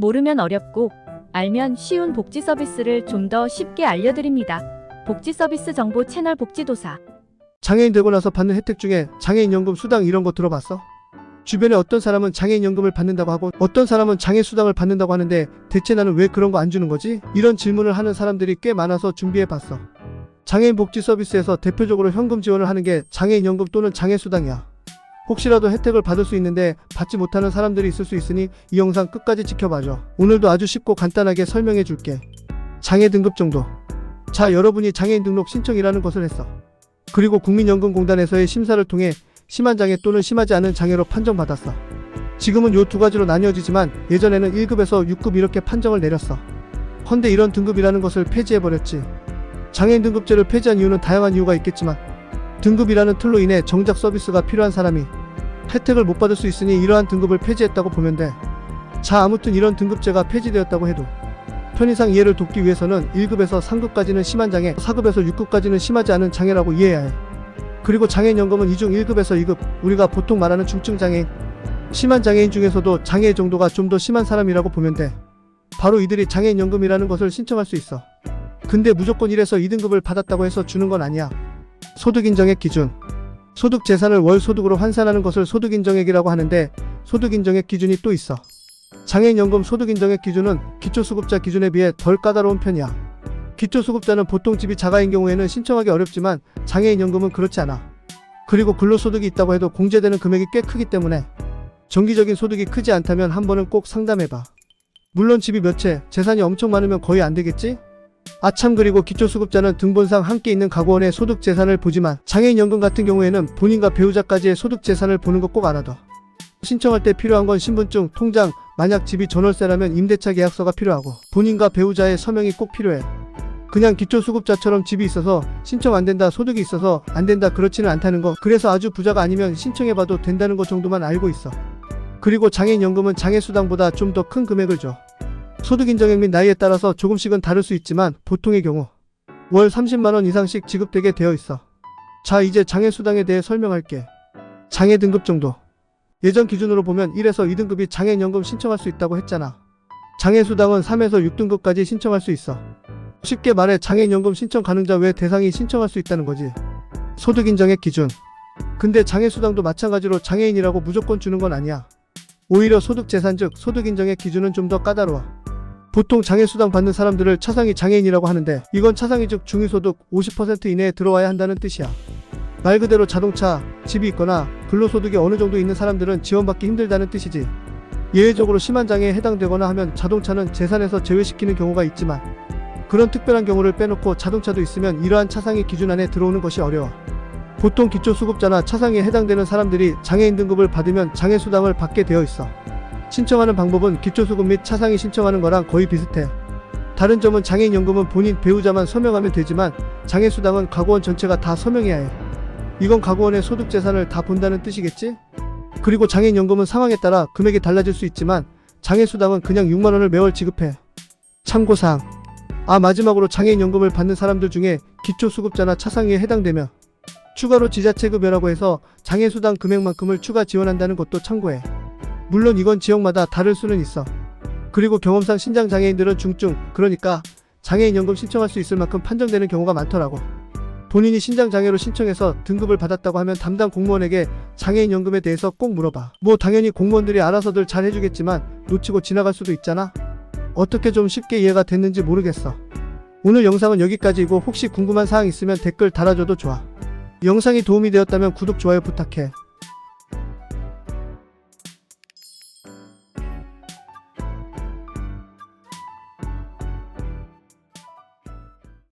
모르면 어렵고 알면 쉬운 복지 서비스를 좀 더 쉽게 알려드립니다. 복지 서비스 정보 채널 복지도사. 장애인 되고 나서 받는 혜택 중에 장애인연금 수당 이런 거 들어봤어? 주변에 어떤 사람은 장애인연금을 받는다고 하고 어떤 사람은 장애수당을 받는다고 하는데 대체 나는 왜 그런 거 안 주는 거지? 이런 질문을 하는 사람들이 꽤 많아서 준비해봤어. 장애인 복지 서비스에서 대표적으로 현금 지원을 하는 게 장애인연금 또는 장애수당이야. 혹시라도 혜택을 받을 수 있는데 받지 못하는 사람들이 있을 수 있으니 이 영상 끝까지 지켜봐줘. 오늘도 아주 쉽고 간단하게 설명해 줄게. 장애 등급 정도. 자, 여러분이 장애인 등록 신청이라는 것을 했어. 그리고 국민연금공단에서의 심사를 통해 심한 장애 또는 심하지 않은 장애로 판정받았어. 지금은 요 두 가지로 나뉘어지지만 예전에는 1급에서 6급 이렇게 판정을 내렸어. 헌데 이런 등급이라는 것을 폐지해버렸지. 장애인 등급제를 폐지한 이유는 다양한 이유가 있겠지만 등급이라는 틀로 인해 정작 서비스가 필요한 사람이 혜택을 못 받을 수 있으니 이러한 등급을 폐지했다고 보면 돼. 자, 아무튼 이런 등급제가 폐지되었다고 해도 편의상 이해를 돕기 위해서는 1급에서 3급까지는 심한 장애, 4급에서 6급까지는 심하지 않은 장애라고 이해해야 해. 그리고 장애인연금은 이중 1급에서 2급, 우리가 보통 말하는 중증장애인, 심한 장애인 중에서도 장애의 정도가 좀 더 심한 사람이라고 보면 돼. 바로 이들이 장애인연금이라는 것을 신청할 수 있어. 근데 무조건 1에서 2등급을 받았다고 해서 주는 건 아니야. 소득인정액 기준. 소득 재산을 월 소득으로 환산하는 것을 소득인정액이라고 하는데 소득인정액 기준이 또 있어. 장애인연금 소득인정액 기준은 기초수급자 기준에 비해 덜 까다로운 편이야. 기초수급자는 보통 집이 자가인 경우에는 신청하기 어렵지만 장애인연금은 그렇지 않아. 그리고 근로소득이 있다고 해도 공제되는 금액이 꽤 크기 때문에 정기적인 소득이 크지 않다면 한 번은 꼭 상담해봐. 물론 집이 몇 채, 재산이 엄청 많으면 거의 안 되겠지? 아참, 그리고 기초수급자는 등본상 함께 있는 가구원의 소득 재산을 보지만 장애인연금 같은 경우에는 본인과 배우자까지의 소득 재산을 보는 거 꼭 알아둬. 신청할 때 필요한 건 신분증, 통장, 만약 집이 전월세라면 임대차 계약서가 필요하고 본인과 배우자의 서명이 꼭 필요해. 그냥 기초수급자처럼 집이 있어서 신청 안 된다, 소득이 있어서 안 된다, 그렇지는 않다는 거. 그래서 아주 부자가 아니면 신청해봐도 된다는 거 정도만 알고 있어. 그리고 장애인연금은 장애수당보다 좀 더 큰 금액을 줘. 소득인정액 및 나이에 따라서 조금씩은 다를 수 있지만 보통의 경우 월 30만원 이상씩 지급되게 되어 있어. 자, 이제 장애수당에 대해 설명할게. 장애 등급 정도. 예전 기준으로 보면 1에서 2등급이 장애인연금 신청할 수 있다고 했잖아. 장애수당은 3에서 6등급까지 신청할 수 있어. 쉽게 말해 장애인연금 신청 가능자 외 대상이 신청할 수 있다는 거지. 소득인정액 기준. 근데 장애수당도 마찬가지로 장애인이라고 무조건 주는 건 아니야. 오히려 소득재산 즉 소득인정액 기준은 좀 더 까다로워. 보통 장애수당 받는 사람들을 차상위 장애인이라고 하는데 이건 차상위 즉 중위소득 50% 이내에 들어와야 한다는 뜻이야. 말 그대로 자동차, 집이 있거나 근로소득이 어느 정도 있는 사람들은 지원받기 힘들다는 뜻이지. 예외적으로 심한 장애에 해당되거나 하면 자동차는 재산에서 제외시키는 경우가 있지만 그런 특별한 경우를 빼놓고 자동차도 있으면 이러한 차상위 기준 안에 들어오는 것이 어려워. 보통 기초수급자나 차상위에 해당되는 사람들이 장애인 등급을 받으면 장애수당을 받게 되어 있어. 신청하는 방법은 기초수급 및 차상위 신청하는 거랑 거의 비슷해. 다른 점은 장애인연금은 본인 배우자만 서명하면 되지만 장애수당은 가구원 전체가 다 서명해야 해. 이건 가구원의 소득재산을 다 본다는 뜻이겠지? 그리고 장애인연금은 상황에 따라 금액이 달라질 수 있지만 장애수당은 그냥 6만원을 매월 지급해. 참고사항. 마지막으로 장애인연금을 받는 사람들 중에 기초수급자나 차상위에 해당되며 추가로 지자체급여라고 해서 장애수당 금액만큼을 추가 지원한다는 것도 참고해. 물론 이건 지역마다 다를 수는 있어. 그리고 경험상 신장장애인들은 중증, 그러니까 장애인연금 신청할 수 있을 만큼 판정되는 경우가 많더라고. 본인이 신장장애로 신청해서 등급을 받았다고 하면 담당 공무원에게 장애인연금에 대해서 꼭 물어봐. 뭐 당연히 공무원들이 알아서들 잘 해주겠지만 놓치고 지나갈 수도 있잖아. 어떻게 좀 쉽게 이해가 됐는지 모르겠어. 오늘 영상은 여기까지이고 혹시 궁금한 사항 있으면 댓글 달아줘도 좋아. 영상이 도움이 되었다면 구독, 좋아요 부탁해.